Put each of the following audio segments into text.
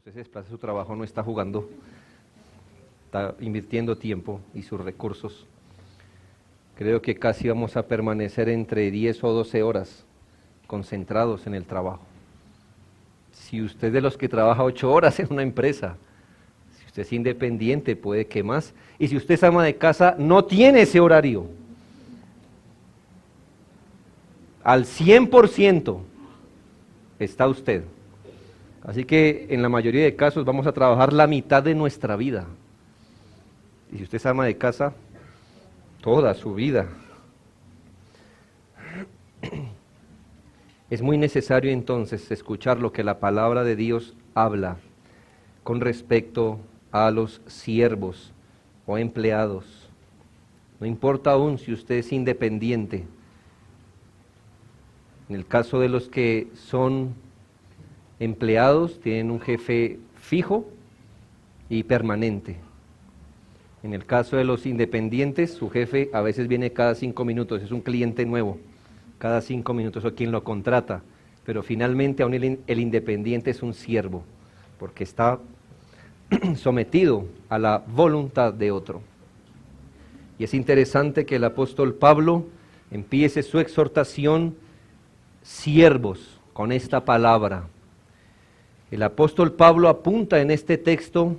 Usted se desplaza a su trabajo, no está jugando, está invirtiendo tiempo y sus recursos. Creo que casi vamos a permanecer entre 10 o 12 horas concentrados en el trabajo. Si usted es de los que trabaja 8 horas en una empresa, si usted es independiente, puede que más. Y si usted es ama de casa, no tiene ese horario. Al 100% está usted. Así que en la mayoría de casos vamos a trabajar la mitad de nuestra vida. Y si usted es ama de casa, toda su vida. Es muy necesario entonces escuchar lo que la palabra de Dios habla con respecto a los siervos o empleados. No importa aún si usted es independiente. En el caso de los que son empleados, tienen un jefe fijo y permanente. En el caso de los independientes, su jefe a veces viene cada 5 minutos, es un cliente nuevo, cada 5 minutos, o quien lo contrata, pero finalmente aún el independiente es un siervo, porque está sometido a la voluntad de otro. Y es interesante que el apóstol Pablo empiece su exhortación, siervos, con esta palabra. El apóstol Pablo apunta en este texto,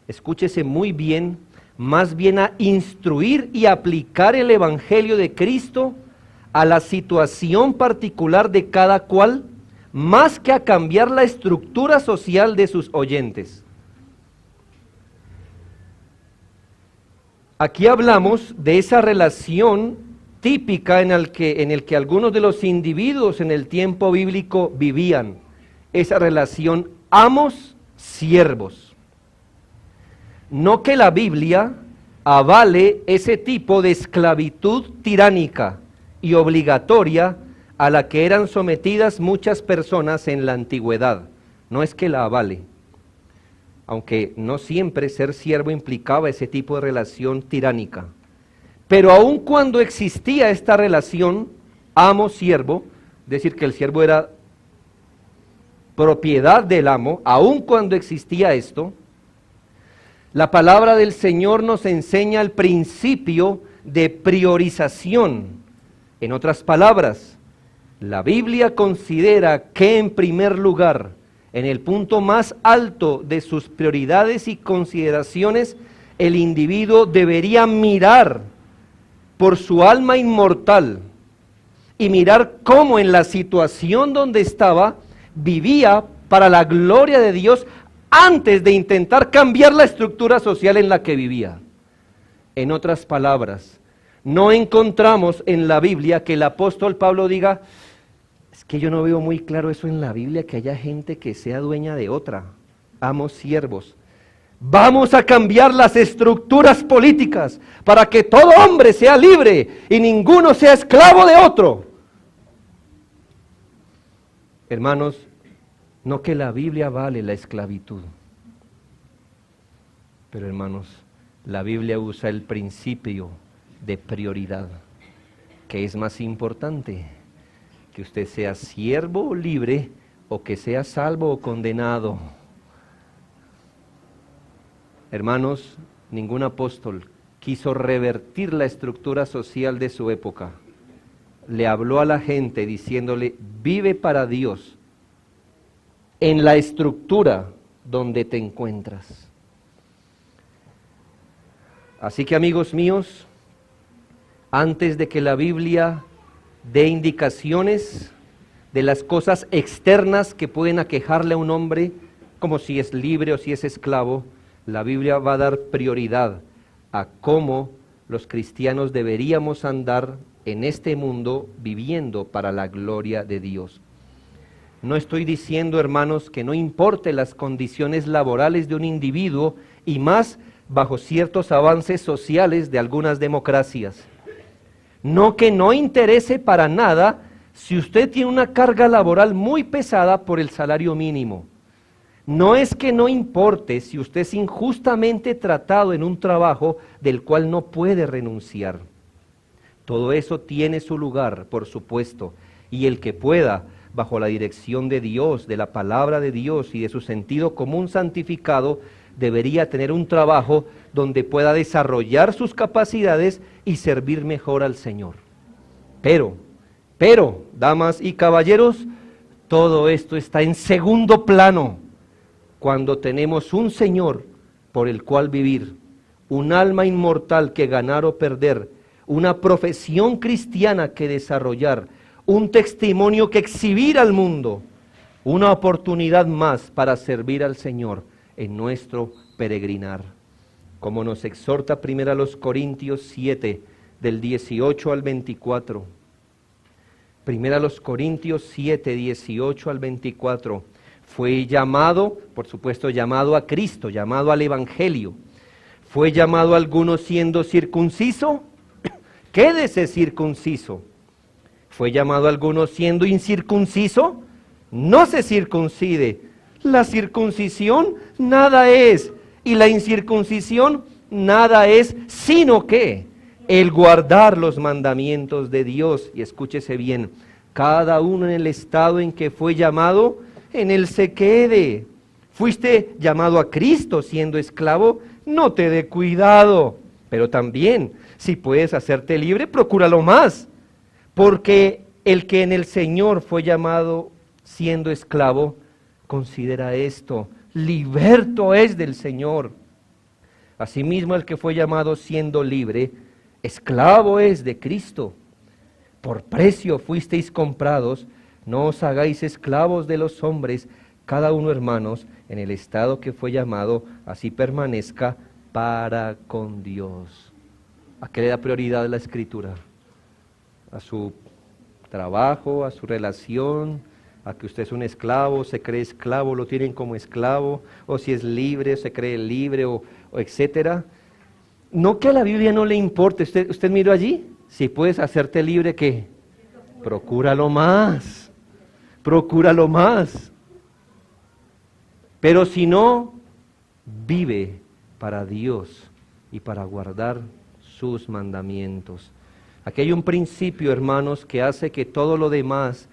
escúchese muy bien, más bien a instruir y aplicar el evangelio de Cristo a la situación particular de cada cual, más que a cambiar la estructura social de sus oyentes. Aquí hablamos de esa relación típica en el que algunos de los individuos en el tiempo bíblico vivían, esa relación amos-siervos. No que la Biblia avale ese tipo de esclavitud tiránica y obligatoria a la que eran sometidas muchas personas en la antigüedad. No es que la avale, aunque no siempre ser siervo implicaba ese tipo de relación tiránica. Pero aun cuando existía esta relación amo-siervo, es decir, que el siervo era propiedad del amo, aun cuando existía esto, la palabra del Señor nos enseña el principio de priorización. En otras palabras, la Biblia considera que en primer lugar, en el punto más alto de sus prioridades y consideraciones, el individuo debería mirar por su alma inmortal y mirar cómo en la situación donde estaba, vivía para la gloria de Dios antes de intentar cambiar la estructura social en la que vivía. En otras palabras, no encontramos en la Biblia que el apóstol Pablo diga, es que yo no veo muy claro eso en la Biblia, que haya gente que sea dueña de otra, amos siervos. Vamos a cambiar las estructuras políticas para que todo hombre sea libre y ninguno sea esclavo de otro. Hermanos, no que la Biblia vale la esclavitud, pero hermanos, la Biblia usa el principio de prioridad, que es más importante, que usted sea siervo o libre, o que sea salvo o condenado. Hermanos, ningún apóstol quiso revertir la estructura social de su época. Le habló a la gente diciéndole, vive para Dios en la estructura donde te encuentras. Así que, amigos míos, antes de que la Biblia dé indicaciones de las cosas externas que pueden aquejarle a un hombre, como si es libre o si es esclavo, la Biblia va a dar prioridad a cómo los cristianos deberíamos andar en este mundo viviendo para la gloria de Dios. No estoy diciendo, hermanos, que no importe las condiciones laborales de un individuo y más bajo ciertos avances sociales de algunas democracias. No que no interese para nada si usted tiene una carga laboral muy pesada por el salario mínimo. No es que no importe si usted es injustamente tratado en un trabajo del cual no puede renunciar. Todo eso tiene su lugar, por supuesto, y el que pueda bajo la dirección de Dios, de la palabra de Dios y de su sentido común santificado, debería tener un trabajo donde pueda desarrollar sus capacidades y servir mejor al Señor. Pero, damas y caballeros, todo esto está en segundo plano cuando tenemos un Señor por el cual vivir, un alma inmortal que ganar o perder, una profesión cristiana que desarrollar, un testimonio que exhibir al mundo, una oportunidad más para servir al Señor en nuestro peregrinar. Como nos exhorta 1 Corintios 7, del 18 al 24. 1 Corintios 7, 18 al 24. Fue llamado, por supuesto, llamado a Cristo, llamado al Evangelio. ¿Fue llamado a alguno siendo circunciso? Quédese circunciso. ¿Fue llamado a alguno siendo incircunciso? No se circuncide. La circuncisión nada es, y la incircuncisión nada es, sino que el guardar los mandamientos de Dios. Y escúchese bien, cada uno en el estado en que fue llamado, en él se quede. Fuiste llamado a Cristo siendo esclavo, no te dé cuidado. Pero también, si puedes hacerte libre, procúralo más. Porque el que en el Señor fue llamado siendo esclavo, considera esto, liberto es del Señor. Asimismo, el que fue llamado siendo libre, esclavo es de Cristo. Por precio fuisteis comprados, no os hagáis esclavos de los hombres, cada uno, hermanos, en el estado que fue llamado, así permanezca para con Dios. ¿A qué le da prioridad la Escritura? A su trabajo, a su relación, a que usted es un esclavo, se cree esclavo, lo tienen como esclavo, o si es libre, se cree libre, o etcétera. No que a la Biblia no le importe. Usted miró allí, si puedes hacerte libre, ¿qué? Procúralo más, procúralo más. Pero si no, vive para Dios y para guardar sus mandamientos. Aquí hay un principio, hermanos, que hace que todo lo demás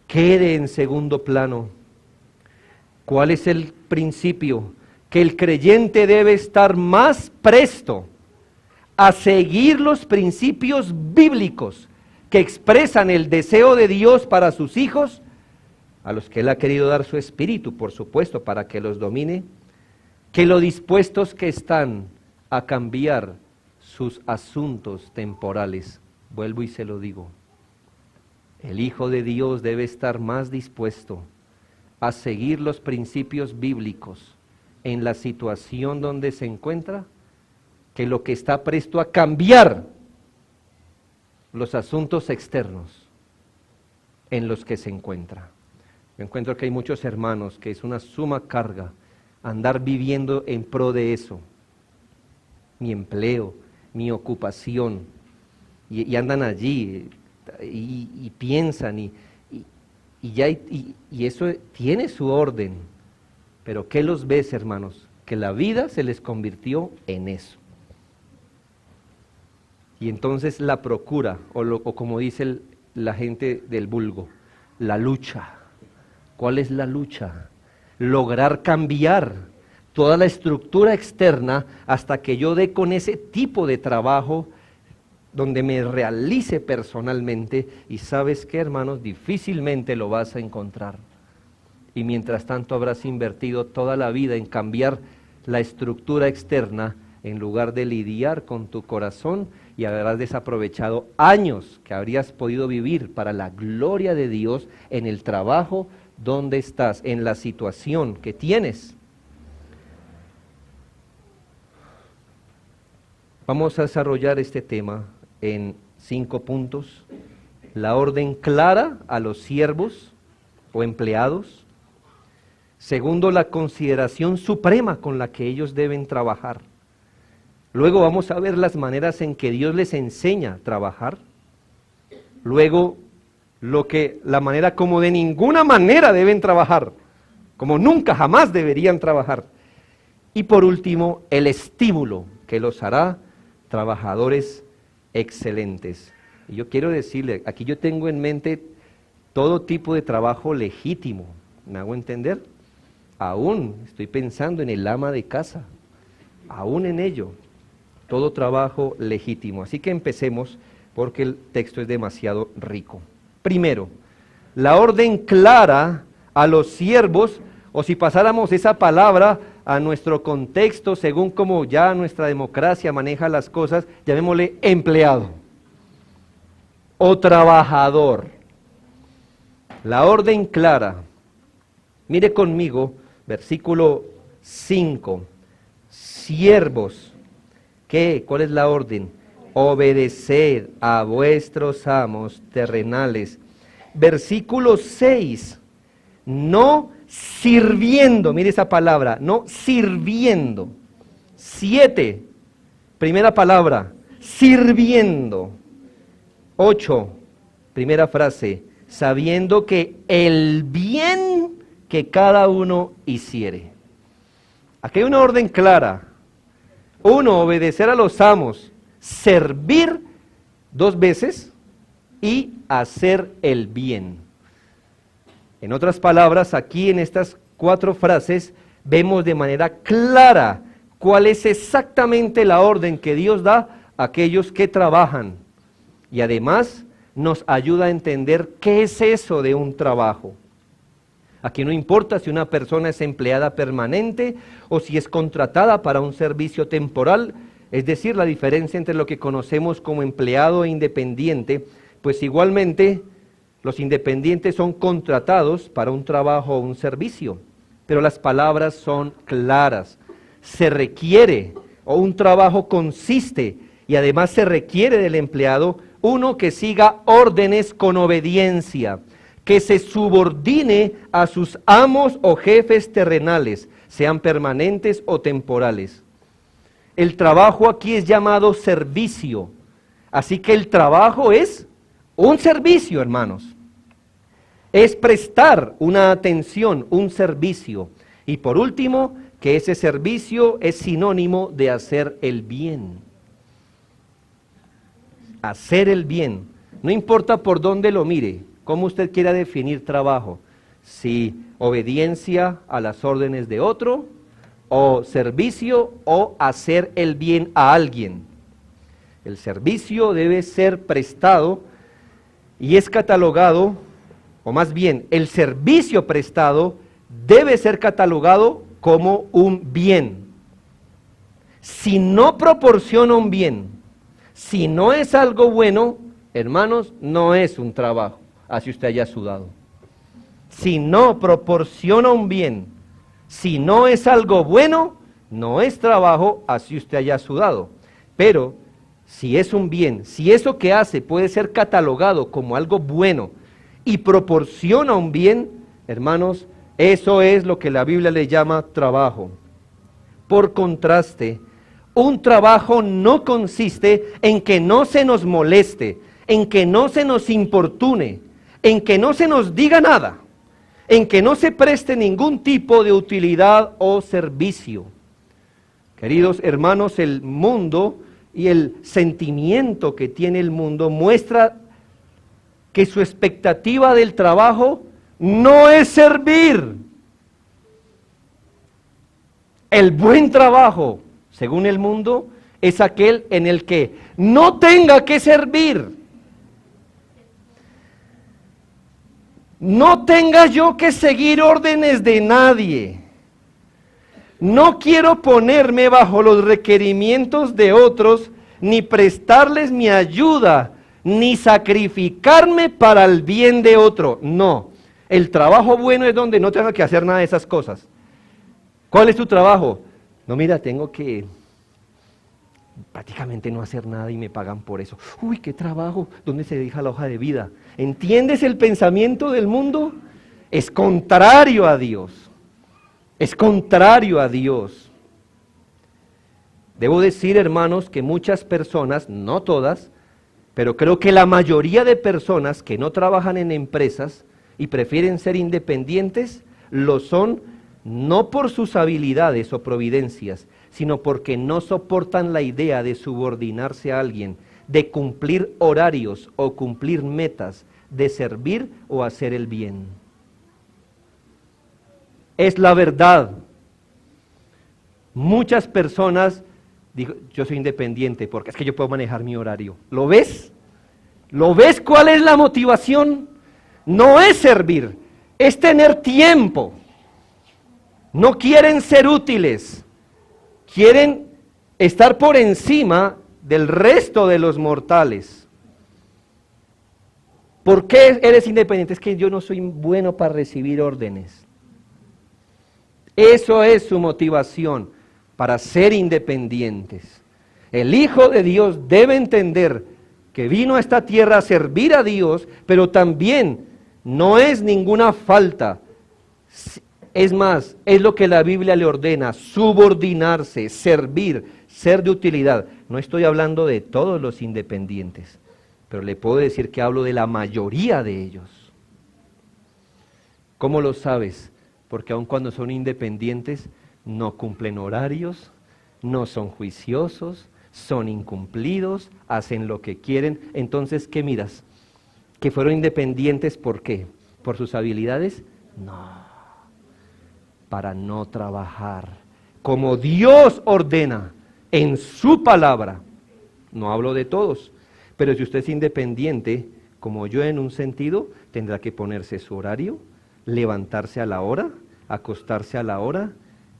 quede en segundo plano. ¿Cuál es el principio? Que el creyente debe estar más presto a seguir los principios bíblicos que expresan el deseo de Dios para sus hijos, a los que Él ha querido dar su espíritu, por supuesto, para que los domine, que lo dispuestos que están a cambiar sus asuntos temporales. Vuelvo y se lo digo. El Hijo de Dios debe estar más dispuesto a seguir los principios bíblicos en la situación donde se encuentra, que lo que está presto a cambiar los asuntos externos en los que se encuentra. Yo encuentro que hay muchos hermanos que es una suma carga andar viviendo en pro de eso, mi empleo, mi ocupación, y andan allí y piensan y eso tiene su orden, pero ¿qué los ves, hermanos? Que la vida se les convirtió en eso. Y entonces la procura, o como dice la gente del vulgo, la lucha. ¿Cuál es la lucha? Lograr cambiar toda la estructura externa hasta que yo dé con ese tipo de trabajo donde me realice personalmente. Y ¿sabes qué, hermanos? Difícilmente lo vas a encontrar. Y mientras tanto habrás invertido toda la vida en cambiar la estructura externa en lugar de lidiar con tu corazón, y habrás desaprovechado años que habrías podido vivir para la gloria de Dios en el trabajo donde estás, en la situación que tienes. Vamos a desarrollar este tema en 5 puntos. La orden clara a los siervos o empleados. Segundo, la consideración suprema con la que ellos deben trabajar. Luego vamos a ver las maneras en que Dios les enseña a trabajar. Luego, la manera como de ninguna manera deben trabajar, como nunca jamás deberían trabajar. Y por último, el estímulo que los hará trabajadores excelentes. Y yo quiero decirle, aquí yo tengo en mente todo tipo de trabajo legítimo. ¿Me hago entender? Aún estoy pensando en el ama de casa, aún en ello, todo trabajo legítimo. Así que empecemos porque el texto es demasiado rico. Primero, la orden clara a los siervos, o si pasáramos esa palabra a nuestro contexto, según como ya nuestra democracia maneja las cosas, llamémosle empleado o trabajador. La orden clara. Mire conmigo, versículo 5. Siervos, ¿qué? ¿Cuál es la orden? Obedeced a vuestros amos terrenales. Versículo 6. No sirviendo, mire esa palabra, no sirviendo. 7. Primera palabra, sirviendo. 8. Primera frase, sabiendo que el bien que cada uno hiciere. Aquí hay una orden clara. 1, obedecer a los amos, servir 2 veces y hacer el bien. En otras palabras, aquí en estas 4 frases vemos de manera clara cuál es exactamente la orden que Dios da a aquellos que trabajan. Y además nos ayuda a entender qué es eso de un trabajo. Aquí no importa si una persona es empleada permanente o si es contratada para un servicio temporal, es decir, la diferencia entre lo que conocemos como empleado e independiente, pues igualmente los independientes son contratados para un trabajo o un servicio, pero las palabras son claras. Se requiere, o un trabajo consiste, y además se requiere del empleado, uno que siga órdenes con obediencia, que se subordine a sus amos o jefes terrenales, sean permanentes o temporales. El trabajo aquí es llamado servicio, así que el trabajo es un servicio, hermanos. Es prestar una atención, un servicio. Y por último, que ese servicio es sinónimo de hacer el bien. Hacer el bien. No importa por dónde lo mire, cómo usted quiera definir trabajo. Si obediencia a las órdenes de otro, o servicio, o hacer el bien a alguien. El servicio debe ser prestado y es catalogado, o más bien, el servicio prestado debe ser catalogado como un bien. Si no proporciona un bien, si no es algo bueno, hermanos, no es un trabajo, así usted haya sudado. Si no proporciona un bien, si no es algo bueno, no es trabajo, así usted haya sudado. Pero si es un bien, si eso que hace puede ser catalogado como algo bueno y proporciona un bien, hermanos, eso es lo que la Biblia le llama trabajo. Por contraste, un trabajo no consiste en que no se nos moleste, en que no se nos importune, en que no se nos diga nada, en que no se preste ningún tipo de utilidad o servicio. Queridos hermanos, el mundo y el sentimiento que tiene el mundo muestra que su expectativa del trabajo no es servir. El buen trabajo, según el mundo, es aquel en el que no tenga que servir. No tenga yo que seguir órdenes de nadie. No quiero ponerme bajo los requerimientos de otros, ni prestarles mi ayuda, ni sacrificarme para el bien de otro. No, el trabajo bueno es donde no tenga que hacer nada de esas cosas. ¿Cuál es tu trabajo? No, mira, tengo que prácticamente no hacer nada y me pagan por eso. Uy, qué trabajo, ¿dónde se deja la hoja de vida? ¿Entiendes el pensamiento del mundo? Es contrario a Dios. Es contrario a Dios. Debo decir, hermanos, que muchas personas, no todas, pero creo que la mayoría de personas que no trabajan en empresas y prefieren ser independientes, lo son no por sus habilidades o providencias, sino porque no soportan la idea de subordinarse a alguien, de cumplir horarios o cumplir metas, de servir o hacer el bien. Es la verdad. Muchas personas digo, yo soy independiente porque es que yo puedo manejar mi horario. ¿Lo ves? ¿Lo ves cuál es la motivación? No es servir, es tener tiempo. No quieren ser útiles, quieren estar por encima del resto de los mortales. ¿Por qué eres independiente? Es que yo no soy bueno para recibir órdenes. Eso es su motivación para ser independientes. El Hijo de Dios debe entender que vino a esta tierra a servir a Dios, pero también no es ninguna falta. Es más, es lo que la Biblia le ordena, subordinarse, servir, ser de utilidad. No estoy hablando de todos los independientes, pero le puedo decir que hablo de la mayoría de ellos. ¿Cómo lo sabes? Porque aun cuando son independientes, no cumplen horarios, no son juiciosos, son incumplidos, hacen lo que quieren. Entonces, ¿qué miras? ¿Que fueron independientes por qué? ¿Por sus habilidades? No, para no trabajar como Dios ordena en su palabra. No hablo de todos, pero si usted es independiente, como yo en un sentido, tendrá que ponerse su horario, levantarse a la hora, acostarse a la hora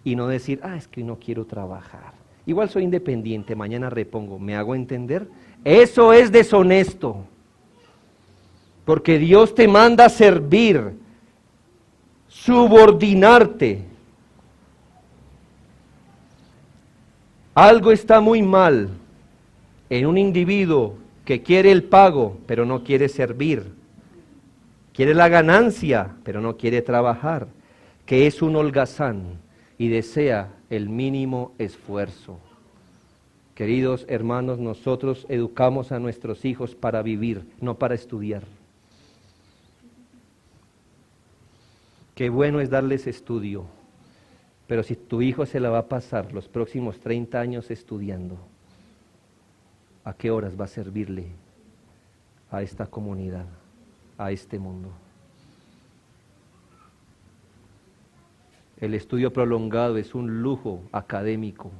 y no decir, es que no quiero trabajar. Igual soy independiente, mañana repongo. ¿Me hago entender? Eso es deshonesto. Porque Dios te manda a servir, subordinarte. Algo está muy mal en un individuo que quiere el pago, pero no quiere servir. Quiere la ganancia, pero no quiere trabajar. Que es un holgazán y desea el mínimo esfuerzo. Queridos hermanos, nosotros educamos a nuestros hijos para vivir, no para estudiar. Qué bueno es darles estudio, pero si tu hijo se la va a pasar los próximos 30 años estudiando, ¿a qué horas va a servirle a esta comunidad, a este mundo? El estudio prolongado es un lujo académico.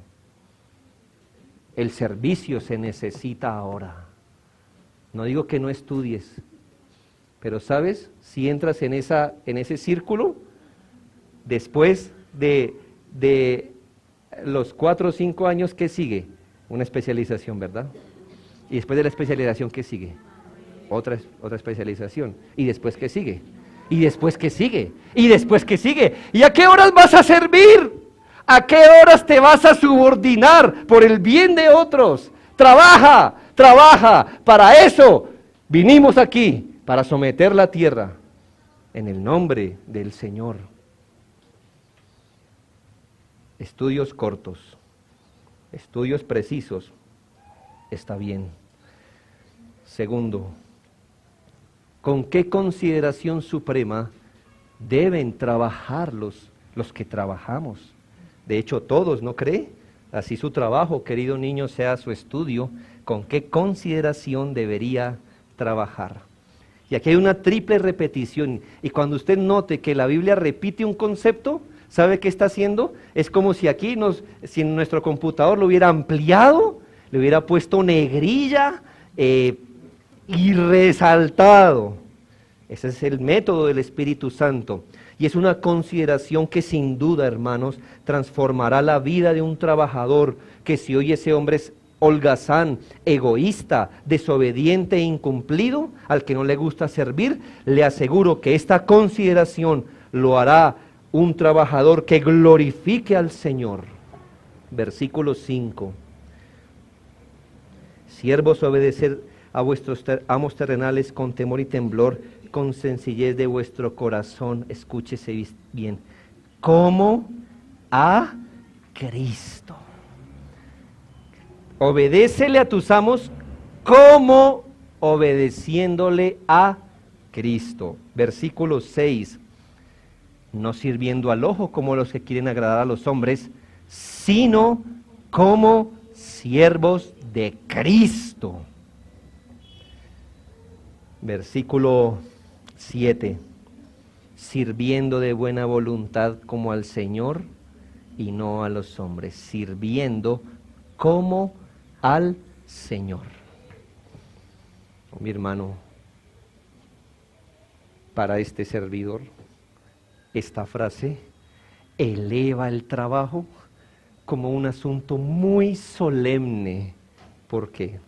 El servicio se necesita ahora. No digo que no estudies, pero ¿sabes? Si entras en ese círculo, después de los 4 o 5 años, ¿qué sigue? Una especialización, ¿verdad? Y después de la especialización, ¿qué sigue? Otra especialización. ¿Y después qué sigue? ¿Y después qué sigue? ¿Y después qué sigue? ¿Y a qué horas vas a servir? ¿A qué horas te vas a subordinar por el bien de otros? Trabaja, trabaja. Para eso vinimos aquí, para someter la tierra en el nombre del Señor. Estudios cortos, estudios precisos, está bien. Segundo, ¿con qué consideración suprema deben trabajar los que trabajamos? De hecho, todos, ¿no cree? Así su trabajo, querido niño, sea su estudio, ¿con qué consideración debería trabajar? Y aquí hay una triple repetición, y cuando usted note que la Biblia repite un concepto, ¿sabe qué está haciendo? Es como si aquí, si en nuestro computador lo hubiera ampliado, le hubiera puesto negrilla y resaltado. Ese es el método del Espíritu Santo. Y es una consideración que sin duda, hermanos, transformará la vida de un trabajador que si hoy ese hombre es holgazán, egoísta, desobediente e incumplido, al que no le gusta servir, le aseguro que esta consideración lo hará un trabajador que glorifique al Señor. Versículo 5. Siervos, obedecer a vuestros amos terrenales con temor y temblor, con sencillez de vuestro corazón. Escúchese bien. Como a Cristo. Obedécele a tus amos como obedeciéndole a Cristo. Versículo 6. No sirviendo al ojo como los que quieren agradar a los hombres, sino como siervos de Cristo. Versículo 7. Sirviendo de buena voluntad como al Señor y no a los hombres. Sirviendo como al Señor. Mi hermano, para este servidor, esta frase eleva el trabajo como un asunto muy solemne. ¿Por qué?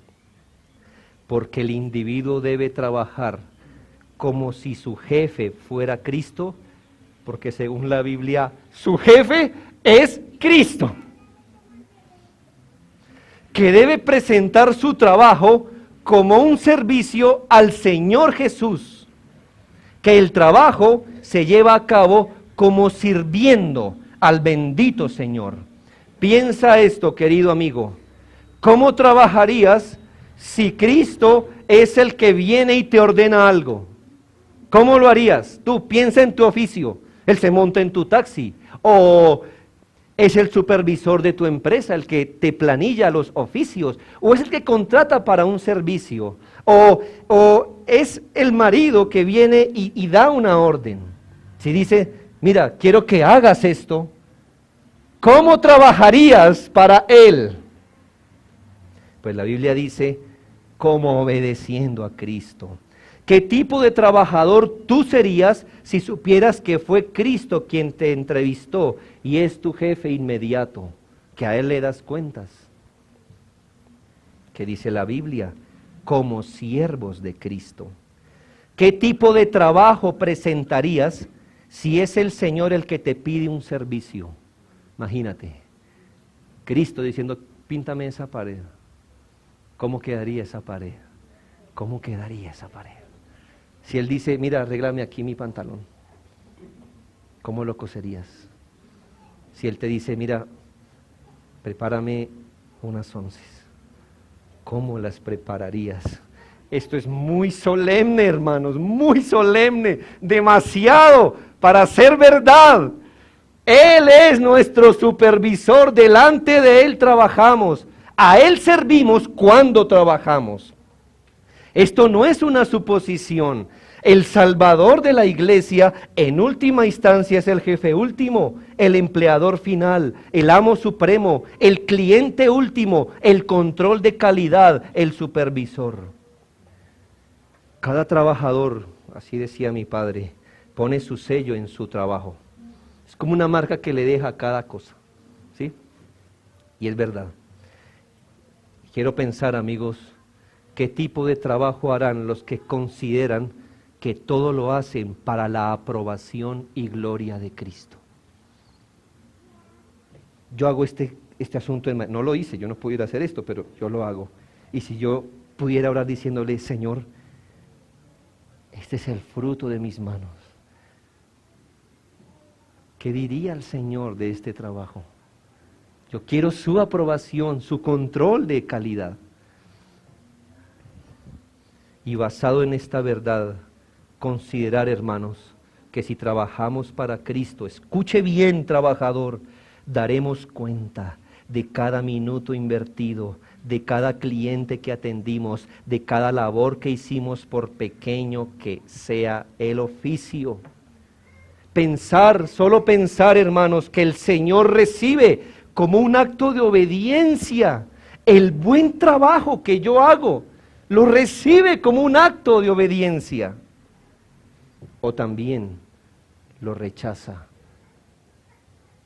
Porque el individuo debe trabajar como si su jefe fuera Cristo, porque según la Biblia, su jefe es Cristo. Que debe presentar su trabajo como un servicio al Señor Jesús. Que el trabajo se lleva a cabo como sirviendo al bendito Señor. Piensa esto, querido amigo. ¿Cómo trabajarías si Cristo es el que viene y te ordena algo? ¿Cómo lo harías? Tú piensa en tu oficio. Él se monta en tu taxi. O es el supervisor de tu empresa el que te planilla los oficios. O es el que contrata para un servicio. O es el marido que viene y da una orden. Si dice, mira, quiero que hagas esto. ¿Cómo trabajarías para él? Pues la Biblia dice, como obedeciendo a Cristo. ¿Qué tipo de trabajador tú serías si supieras que fue Cristo quien te entrevistó y es tu jefe inmediato, que a él le das cuentas? ¿Qué dice la Biblia? Como siervos de Cristo. ¿Qué tipo de trabajo presentarías si es el Señor el que te pide un servicio? Imagínate, Cristo diciendo, píntame esa pared. ¿Cómo quedaría esa pared? ¿Cómo quedaría esa pared? Si Él dice, mira, arréglame aquí mi pantalón, ¿cómo lo coserías? Si Él te dice, mira, prepárame unas onces, ¿cómo las prepararías? Esto es muy solemne, hermanos, muy solemne, demasiado para ser verdad. Él es nuestro supervisor, delante de Él trabajamos, a Él servimos cuando trabajamos. Esto no es una suposición. El Salvador de la iglesia, en última instancia, es el jefe último, el empleador final, el amo supremo, el cliente último, el control de calidad, el supervisor. Cada trabajador, así decía mi padre, pone su sello en su trabajo. Es como una marca que le deja a cada cosa, ¿sí? Y es verdad. Quiero pensar, amigos, qué tipo de trabajo harán los que consideran que todo lo hacen para la aprobación y gloria de Cristo. Yo hago este asunto, no lo hice, yo no pudiera hacer esto, pero yo lo hago. Y si yo pudiera orar diciéndole, Señor, este es el fruto de mis manos, ¿qué diría el Señor de este trabajo? Yo quiero su aprobación, su control de calidad. Y basado en esta verdad, considerar, hermanos, que si trabajamos para Cristo, escuche bien, trabajador, daremos cuenta de cada minuto invertido, de cada cliente que atendimos, de cada labor que hicimos, por pequeño que sea el oficio. Pensar, solo pensar, hermanos, que el Señor recibe como un acto de obediencia el buen trabajo que yo hago, lo recibe como un acto de obediencia, o también lo rechaza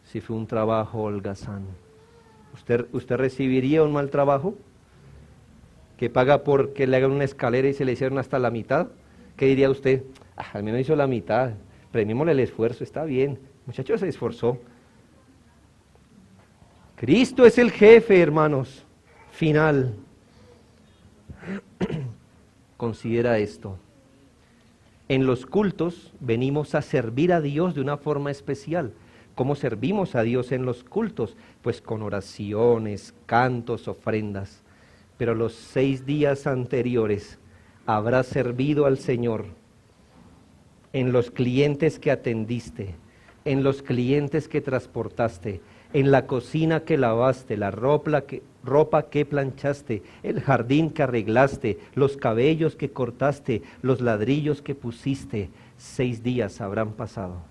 si fue un trabajo holgazán. ¿Usted recibiría un mal trabajo? ¿Que paga porque le hagan una escalera y se le hicieron hasta la mitad? ¿Qué diría usted? Al menos hizo la mitad, premiémosle el esfuerzo, está bien, el muchacho se esforzó. Cristo es el jefe, hermanos, final. Considera esto. En los cultos venimos a servir a Dios de una forma especial. ¿Cómo servimos a Dios en los cultos? Pues con oraciones, cantos, ofrendas. Pero los 6 días anteriores habrás servido al Señor en los clientes que atendiste, en los clientes que transportaste, en la cocina que lavaste, la ropa que planchaste, el jardín que arreglaste, los cabellos que cortaste, los ladrillos que pusiste, 6 días habrán pasado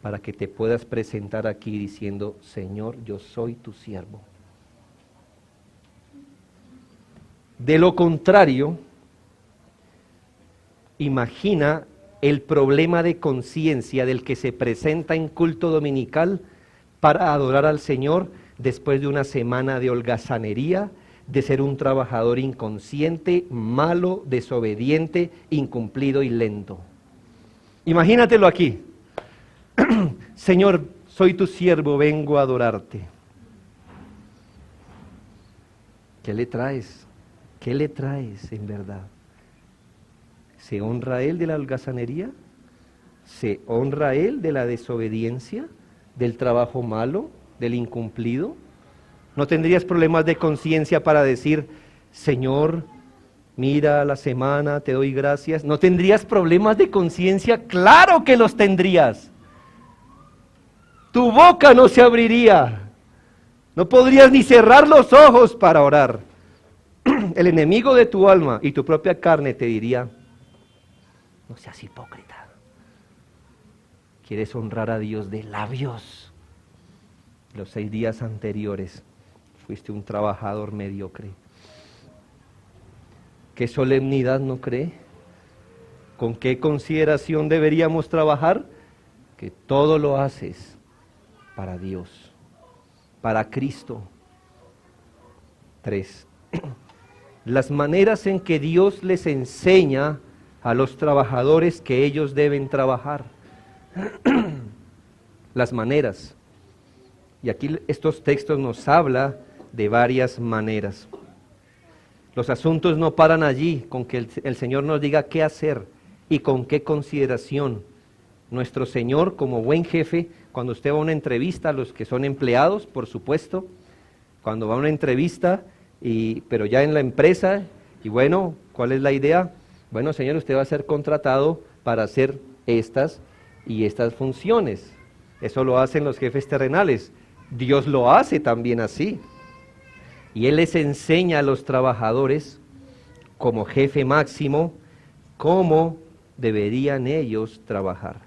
para que te puedas presentar aquí diciendo, Señor, yo soy tu siervo. De lo contrario, imagina el problema de conciencia del que se presenta en culto dominical para adorar al Señor después de una semana de holgazanería, de ser un trabajador inconsciente, malo, desobediente, incumplido y lento. Imagínatelo aquí. Señor, soy tu siervo, vengo a adorarte. ¿Qué le traes? ¿Qué le traes en verdad? ¿Se honra él de la holgazanería? ¿Se honra él de la desobediencia? ¿Del trabajo malo? ¿Del incumplido? ¿No tendrías problemas de conciencia para decir, Señor, mira la semana, te doy gracias? ¿No tendrías problemas de conciencia? ¡Claro que los tendrías! Tu boca no se abriría. No podrías ni cerrar los ojos para orar. El enemigo de tu alma y tu propia carne te diría, no seas hipócrita. ¿Quieres honrar a Dios de labios? Los 6 días anteriores fuiste un trabajador mediocre. ¿Qué solemnidad no cree? ¿Con qué consideración deberíamos trabajar? Que todo lo haces para Dios, para Cristo. 3. Las maneras en que Dios les enseña a los trabajadores que ellos deben trabajar. Las maneras. Y aquí estos textos nos habla de varias maneras. Los asuntos no paran allí con que el Señor nos diga qué hacer y con qué consideración. Nuestro Señor, como buen jefe, cuando usted va a una entrevista, a los que son empleados, por supuesto, cuando va a una entrevista, pero ya en la empresa, y bueno, ¿cuál es la idea? Bueno, Señor, usted va a ser contratado para hacer estas y estas funciones. Eso lo hacen los jefes terrenales. Dios lo hace también así. Y Él les enseña a los trabajadores, como jefe máximo, cómo deberían ellos trabajar.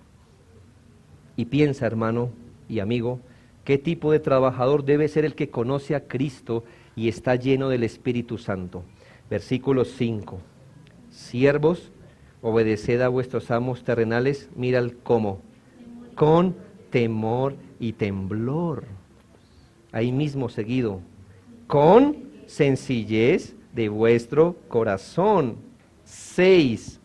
Y piensa, hermano y amigo, qué tipo de trabajador debe ser el que conoce a Cristo y está lleno del Espíritu Santo. Versículo 5. Siervos, obedeced a vuestros amos terrenales, mira el cómo, con temor y temblor. Ahí mismo seguido, con sencillez de vuestro corazón. 6.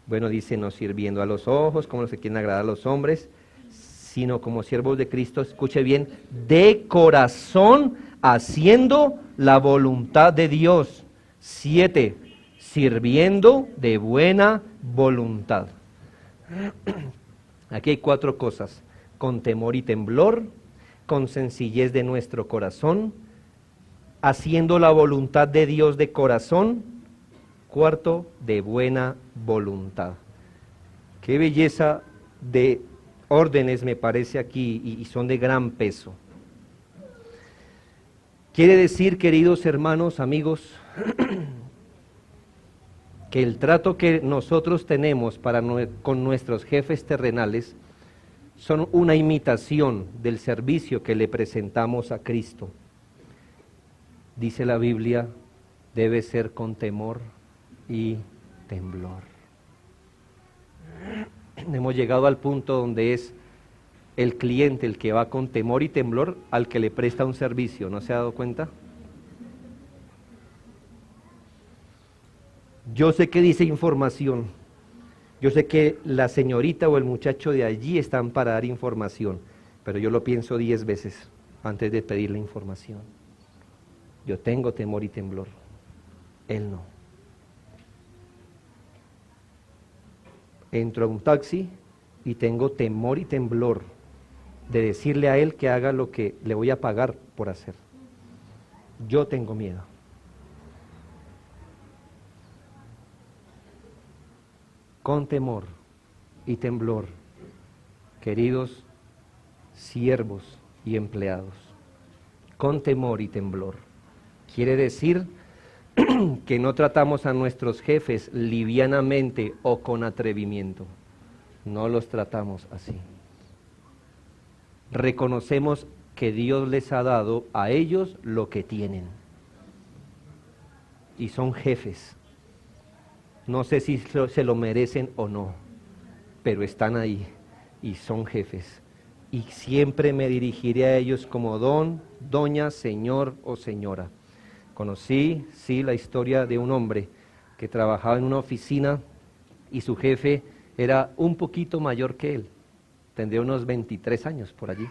Bueno, dice, no sirviendo a los ojos, como no se quieren agradar a los hombres, sino como siervos de Cristo, escuche bien, de corazón, haciendo la voluntad de Dios. 7. Sirviendo de buena voluntad. Aquí hay 4 cosas: con temor y temblor, con sencillez de nuestro corazón, haciendo la voluntad de Dios de corazón. 4, de buena voluntad. Qué belleza de órdenes me parece aquí y son de gran peso. Quiere decir, queridos hermanos, amigos, que el trato que nosotros tenemos con nuestros jefes terrenales son una imitación del servicio que le presentamos a Cristo. Dice la Biblia, debe ser con temor y temblor. Hemos llegado al punto donde es el cliente el que va con temor y temblor al que le presta un servicio. ¿No se ha dado cuenta? Yo sé que dice información. Yo sé que la señorita o el muchacho de allí están para dar información, pero yo lo pienso 10 veces antes de pedir la información. Yo tengo temor y temblor. Él no. Entro a un taxi y tengo temor y temblor de decirle a él que haga lo que le voy a pagar por hacer. Yo tengo miedo. Con temor y temblor, queridos siervos y empleados, con temor y temblor. Quiere decir que no tratamos a nuestros jefes livianamente o con atrevimiento. No los tratamos así. Reconocemos que Dios les ha dado a ellos lo que tienen. Y son jefes. No sé si se lo merecen o no, pero están ahí y son jefes. Y siempre me dirigiré a ellos como don, doña, señor o señora. Conocí, sí, la historia de un hombre que trabajaba en una oficina y su jefe era un poquito mayor que él. Tendría unos 23 años por allí.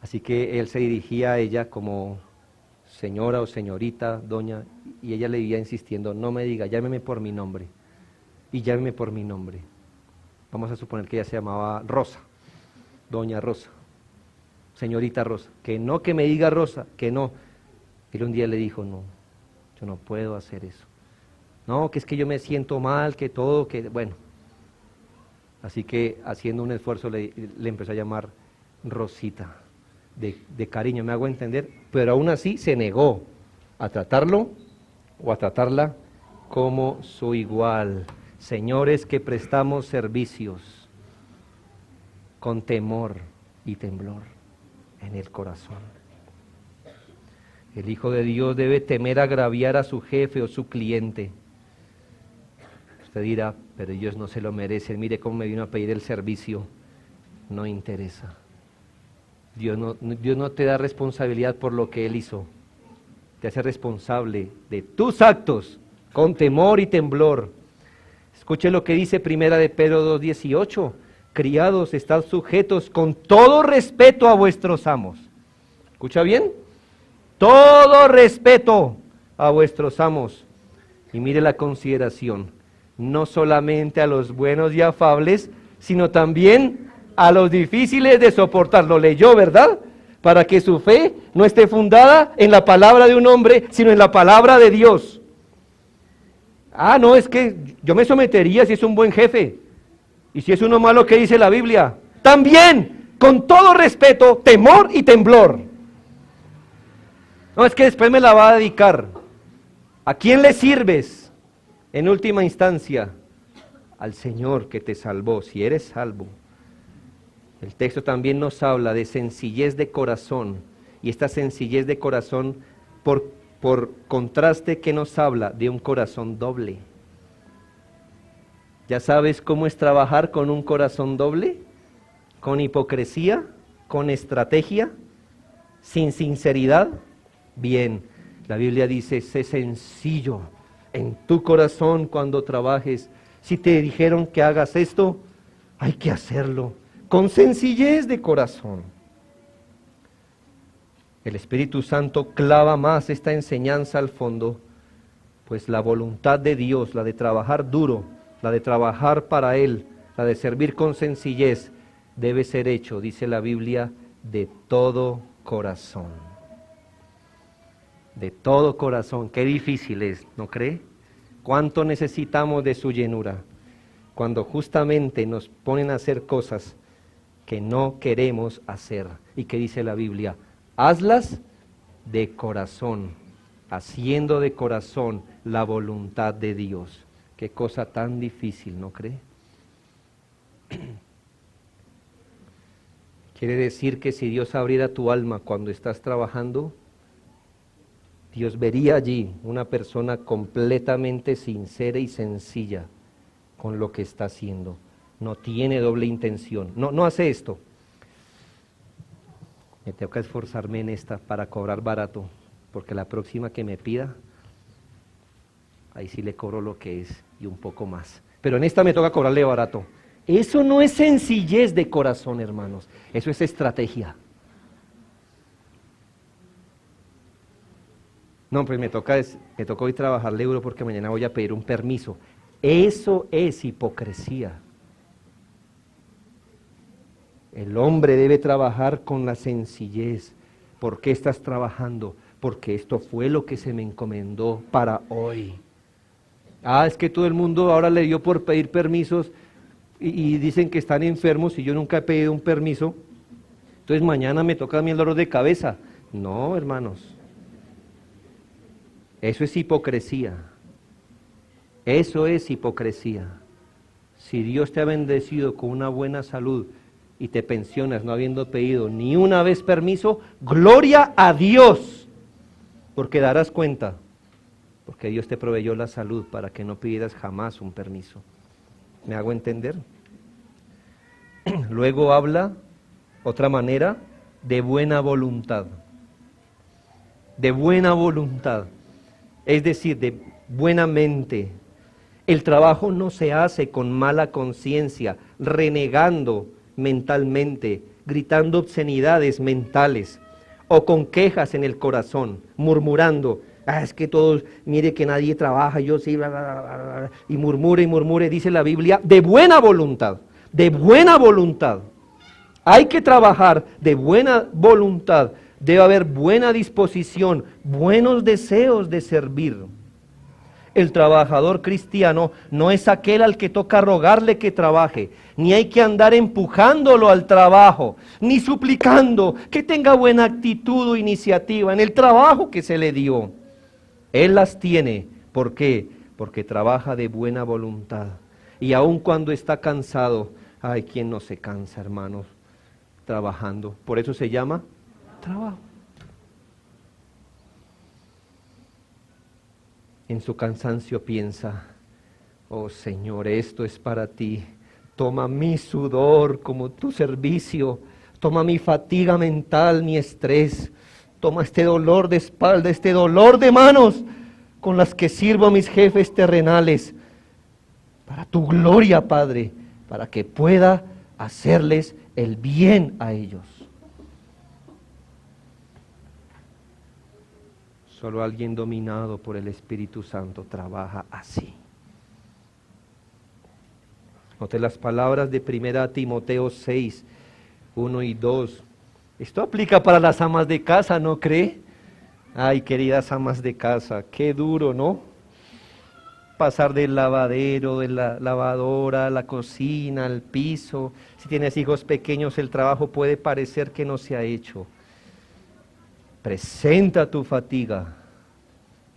Así que él se dirigía a ella como señora o señorita, doña, y ella le iba insistiendo, no me diga, llámeme por mi nombre, y llámeme por mi nombre. Vamos a suponer que ella se llamaba Rosa, doña Rosa, señorita Rosa, que me diga Rosa, que no. Él un día le dijo, no, yo no puedo hacer eso. No, que es que yo me siento mal, que todo, que bueno. Así que haciendo un esfuerzo le empezó a llamar Rosita, de cariño, me hago entender, pero aún así se negó a tratarlo o a tratarla como su igual. Señores que prestamos servicios con temor y temblor en el corazón. El Hijo de Dios debe temer agraviar a su jefe o su cliente. Usted dirá, pero ellos no se lo merecen, mire cómo me vino a pedir el servicio. No interesa. Dios no te da responsabilidad por lo que Él hizo. Te hace responsable de tus actos con temor y temblor. Escuche lo que dice Primera de Pedro 2:18. Criados, estad sujetos con todo respeto a vuestros amos. ¿Escucha bien? Todo respeto a vuestros amos. Y mire la consideración, no solamente a los buenos y afables, sino también a los difíciles de soportar. Lo leyó, ¿verdad? Para que su fe no esté fundada en la palabra de un hombre, sino en la palabra de Dios. Ah, no, es que yo me sometería si es un buen jefe. Y si es uno malo, ¿qué dice la Biblia? También, con todo respeto, temor y temblor. No, es que después me la va a dedicar. ¿A quién le sirves? En última instancia, al Señor que te salvó, si eres salvo. El texto también nos habla de sencillez de corazón, y esta sencillez de corazón, por contraste, que nos habla de un corazón doble. ¿Ya sabes cómo es trabajar con un corazón doble? ¿Con hipocresía? ¿Con estrategia? ¿Sin sinceridad? Bien, la Biblia dice, sé sencillo en tu corazón cuando trabajes. Si te dijeron que hagas esto, hay que hacerlo con sencillez de corazón. El Espíritu Santo clava más esta enseñanza al fondo, pues la voluntad de Dios, la de trabajar duro, la de trabajar para Él, la de servir con sencillez, debe ser hecho, dice la Biblia, de todo corazón. De todo corazón. Qué difícil es, ¿no cree? ¿Cuánto necesitamos de su llenura? Cuando justamente nos ponen a hacer cosas que no queremos hacer. ¿Y qué dice la Biblia? Hazlas de corazón, haciendo de corazón la voluntad de Dios. Qué cosa tan difícil, ¿no cree? Quiere decir que si Dios abriera tu alma cuando estás trabajando, Dios vería allí una persona completamente sincera y sencilla con lo que está haciendo. No tiene doble intención. No hace esto. Me tengo que esforzarme en esta para cobrar barato, porque la próxima que me pida, ahí sí le cobro lo que es y un poco más. Pero en esta me toca cobrarle barato. Eso no es sencillez de corazón, hermanos. Eso es estrategia. No, pues me toca hoy trabajarle duro porque mañana voy a pedir un permiso. Eso es hipocresía. El hombre debe trabajar con la sencillez. ¿Por qué estás trabajando? Porque esto fue lo que se me encomendó para hoy. Ah, es que todo el mundo ahora le dio por pedir permisos y dicen que están enfermos y yo nunca he pedido un permiso. entonces mañana me toca a mí el dolor de cabeza. No, hermanos. Eso es hipocresía. Eso es hipocresía. Si Dios te ha bendecido con una buena salud y te pensionas no habiendo pedido ni una vez permiso, gloria a Dios, porque darás cuenta, porque Dios te proveyó la salud para que no pidieras jamás un permiso. ¿Me hago entender? Luego habla, otra manera, de buena voluntad. De buena voluntad. Es decir, de buena mente. El trabajo no se hace con mala conciencia, renegando mentalmente, gritando obscenidades mentales, o con quejas en el corazón, murmurando, es que todos, mire que nadie trabaja, yo sí, bla, bla, bla, bla", y murmure, dice la Biblia, de buena voluntad, de buena voluntad. Hay que trabajar de buena voluntad, debe haber buena disposición, buenos deseos de servir. El trabajador cristiano no es aquel al que toca rogarle que trabaje, ni hay que andar empujándolo al trabajo, ni suplicando que tenga buena actitud o iniciativa en el trabajo que se le dio. Él las tiene. ¿Por qué? Porque trabaja de buena voluntad. Y aun cuando está cansado, ay, ¿quién no se cansa, hermanos? Trabajando. Por eso se llama trabajo. En su cansancio piensa, oh Señor, esto es para ti. Toma mi sudor como tu servicio. Toma mi fatiga mental, mi estrés. Toma este dolor de espalda, este dolor de manos con las que sirvo a mis jefes terrenales. Para tu gloria, Padre, para que pueda hacerles el bien a ellos. Solo alguien dominado por el Espíritu Santo trabaja así. Note las palabras de 1 Timoteo 6, 1 y 2. Esto aplica para las amas de casa, ¿no cree? Ay, queridas amas de casa, qué duro, ¿no? Pasar del lavadero, de la lavadora, a la cocina, al piso. Si tienes hijos pequeños, el trabajo puede parecer que no se ha hecho. Presenta tu fatiga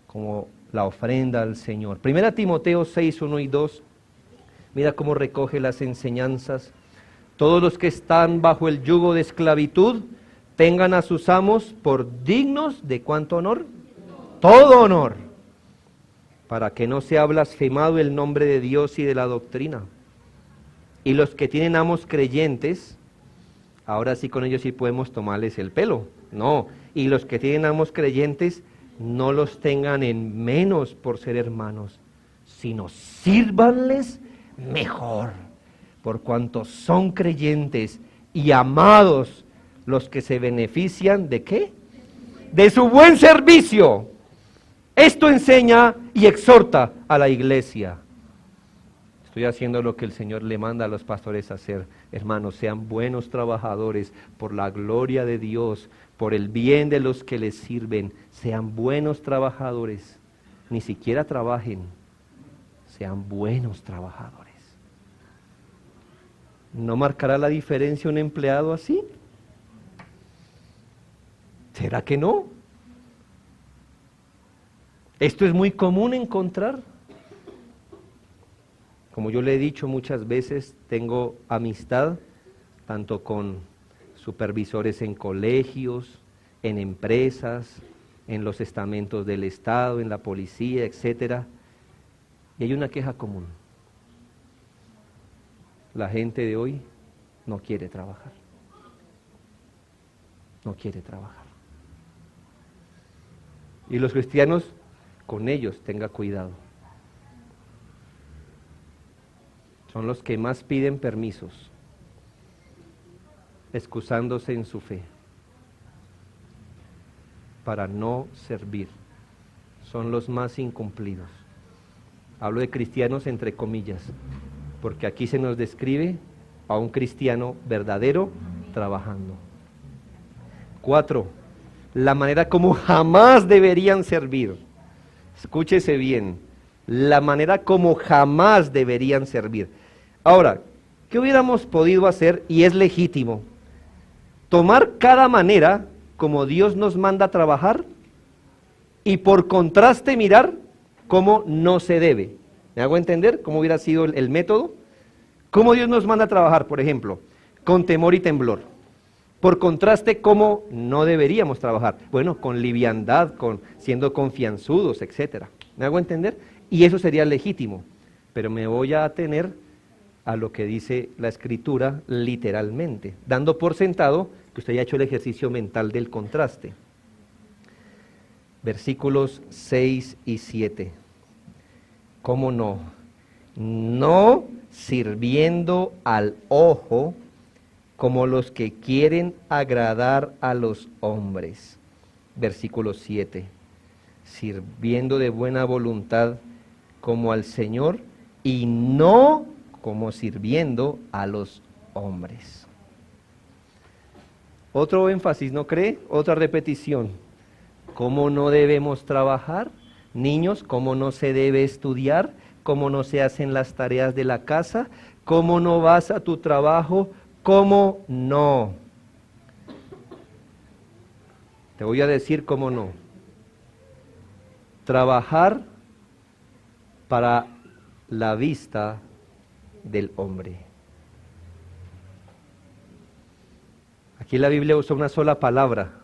como la ofrenda al Señor. 1 Timoteo 6, 1 y 2. Mira cómo recoge las enseñanzas. Todos los que están bajo el yugo de esclavitud, tengan a sus amos por dignos de ¿cuánto honor? Todo honor. Para que no sea blasfemado el nombre de Dios y de la doctrina. Y los que tienen amos creyentes, ahora sí con ellos sí podemos tomarles el pelo. No, y los que tienen amos creyentes, no los tengan en menos por ser hermanos, sino sírvanles mejor, por cuanto son creyentes y amados los que se benefician ¿de qué? De su buen servicio. Esto enseña y exhorta a la iglesia. Estoy haciendo lo que el Señor le manda a los pastores a hacer. Hermanos, sean buenos trabajadores por la gloria de Dios, por el bien de los que les sirven. Sean buenos trabajadores. Ni siquiera trabajen. Sean buenos trabajadores. ¿No marcará la diferencia un empleado así? ¿Será que no? Esto es muy común encontrar. Como yo le he dicho muchas veces, tengo amistad tanto con supervisores en colegios, en empresas, en los estamentos del Estado, en la policía, etcétera. Y hay una queja común. La gente de hoy no quiere trabajar. No quiere trabajar. Y los cristianos, con ellos tenga cuidado. Son los que más piden permisos, excusándose en su fe, para no servir. Son los más incumplidos. Hablo de cristianos entre comillas, porque aquí se nos describe a un cristiano verdadero trabajando. 4. La manera como jamás deberían servir. Escúchese bien, la manera como jamás deberían servir. Ahora, ¿qué hubiéramos podido hacer? Y es legítimo. tomar cada manera como Dios nos manda a trabajar y por contraste mirar cómo no se debe. ¿Me hago entender cómo hubiera sido el método? ¿Cómo Dios nos manda a trabajar, por ejemplo? Con temor y temblor. Por contraste, ¿cómo no deberíamos trabajar? Bueno, con liviandad, siendo confianzudos, etc. ¿Me hago entender? Y eso sería legítimo, pero me voy a atener a lo que dice la Escritura literalmente, dando por sentado que usted ya ha hecho el ejercicio mental del contraste. Versículos 6 y 7. ¿Cómo no? No sirviendo al ojo como los que quieren agradar a los hombres. Versículo 7. Sirviendo de buena voluntad como al Señor y no como sirviendo a los hombres. Otro énfasis, ¿no cree? Otra repetición. ¿Cómo no debemos trabajar? Niños, ¿cómo no se debe estudiar? ¿Cómo no se hacen las tareas de la casa? ¿Cómo no vas a tu trabajo? ¿Cómo no? Te voy a decir cómo no. Trabajar para la vista del hombre. Aquí la Biblia usa una sola palabra.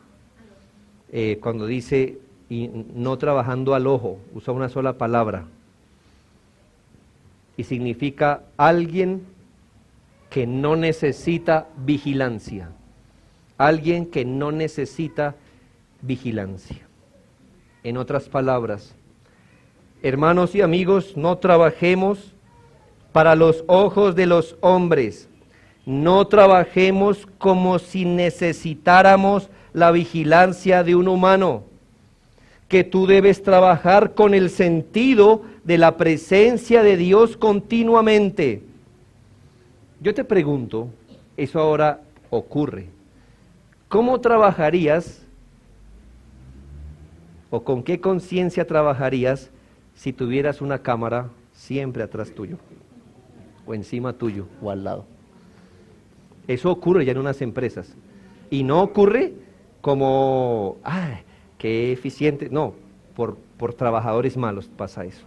Cuando dice, y no trabajando al ojo, usa una sola palabra. Y significa alguien que no necesita vigilancia. Alguien que no necesita vigilancia. En otras palabras, hermanos y amigos, no trabajemos para los ojos de los hombres. No trabajemos como si necesitáramos la vigilancia de un humano. Que tú debes trabajar con el sentido de la presencia de Dios continuamente. Yo te pregunto, eso ahora ocurre. ¿Cómo trabajarías o con qué conciencia trabajarías si tuvieras una cámara siempre atrás tuyo, o encima tuyo, o al lado? Eso ocurre ya en unas empresas. Y no ocurre como, ¡ay, qué eficiente! No, por trabajadores malos pasa eso.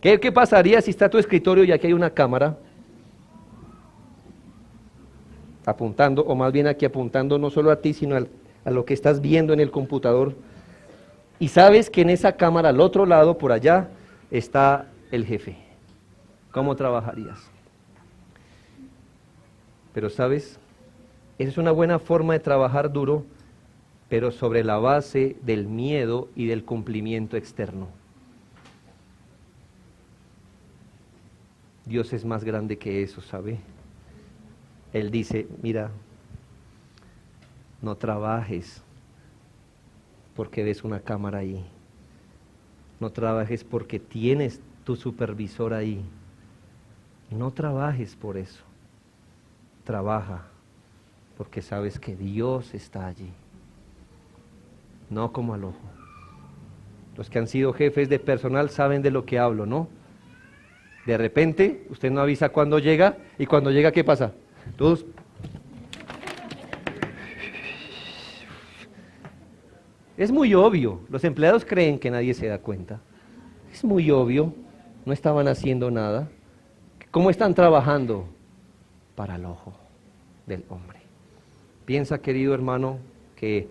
¿Qué pasaría si está tu escritorio y aquí hay una cámara apuntando, o más bien aquí apuntando no solo a ti, sino a lo que estás viendo en el computador? Y sabes que en esa cámara, al otro lado, por allá, está el jefe. ¿Cómo trabajarías? Pero ¿sabes? Esa es una buena forma de trabajar duro, pero sobre la base del miedo y del cumplimiento externo. Dios es más grande que eso, ¿sabe? Él dice, mira, no trabajes porque ves una cámara ahí. No trabajes porque tienes tu supervisor ahí. No trabajes por eso. Trabaja porque sabes que Dios está allí. No como al ojo. Los que han sido jefes de personal saben de lo que hablo, ¿no? De repente, usted no avisa cuándo llega, y cuando llega, ¿qué pasa? Todos... Es muy obvio, los empleados creen que nadie se da cuenta. Es muy obvio, no estaban haciendo nada. ¿Cómo están trabajando? Para el ojo del hombre. Piensa, querido hermano, que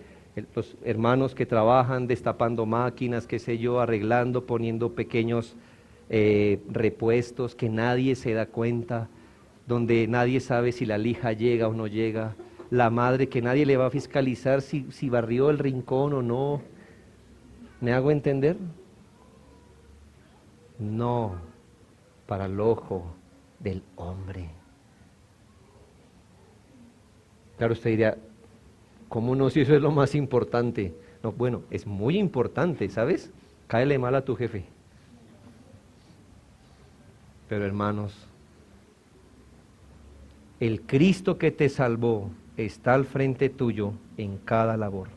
los hermanos que trabajan destapando máquinas, qué sé yo, arreglando, poniendo pequeños repuestos que nadie se da cuenta, donde nadie sabe si la lija llega o no llega, la madre que nadie le va a fiscalizar si barrió el rincón o no. ¿Me hago entender? No, para el ojo del hombre. Claro, usted dirá, ¿cómo no si eso es lo más importante? No, bueno, es muy importante, ¿sabes? Cáele mal a tu jefe. Pero hermanos, el Cristo que te salvó está al frente tuyo en cada labor.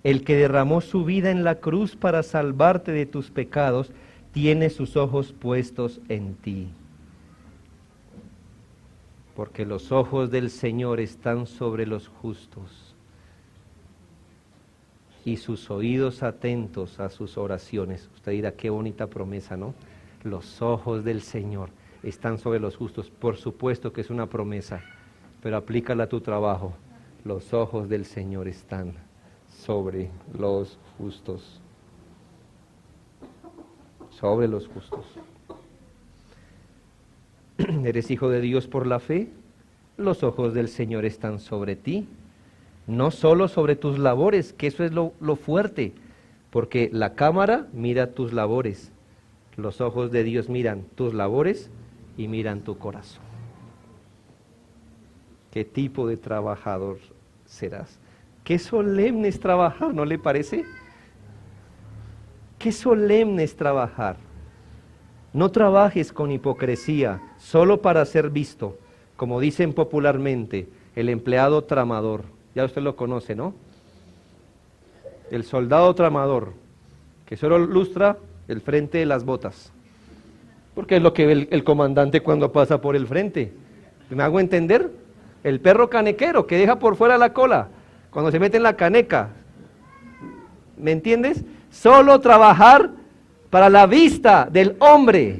El que derramó su vida en la cruz para salvarte de tus pecados, tiene sus ojos puestos en ti. porque los ojos del Señor están sobre los justos y sus oídos atentos a sus oraciones. Usted dirá, qué bonita promesa, ¿no? Los ojos del Señor están sobre los justos. Por supuesto que es una promesa, pero aplícala a tu trabajo. Los ojos del Señor están sobre los justos. Sobre los justos. ¿Eres hijo de Dios por la fe? Los ojos del Señor están sobre ti. No solo sobre tus labores, que eso es lo fuerte, porque la cámara mira tus labores. Los ojos de Dios miran tus labores y miran tu corazón. ¿Qué tipo de trabajador serás? Qué solemne es trabajar, ¿no le parece? Qué solemne es trabajar. No trabajes con hipocresía, solo para ser visto, como dicen popularmente, el empleado tramador. Ya usted lo conoce, ¿no? El soldado tramador, que solo lustra el frente de las botas, porque es lo que ve el comandante cuando pasa por el frente. ¿Me hago entender? El perro canequero que deja por fuera la cola cuando se mete en la caneca. ¿Me entiendes? Solo trabajar para la vista del hombre,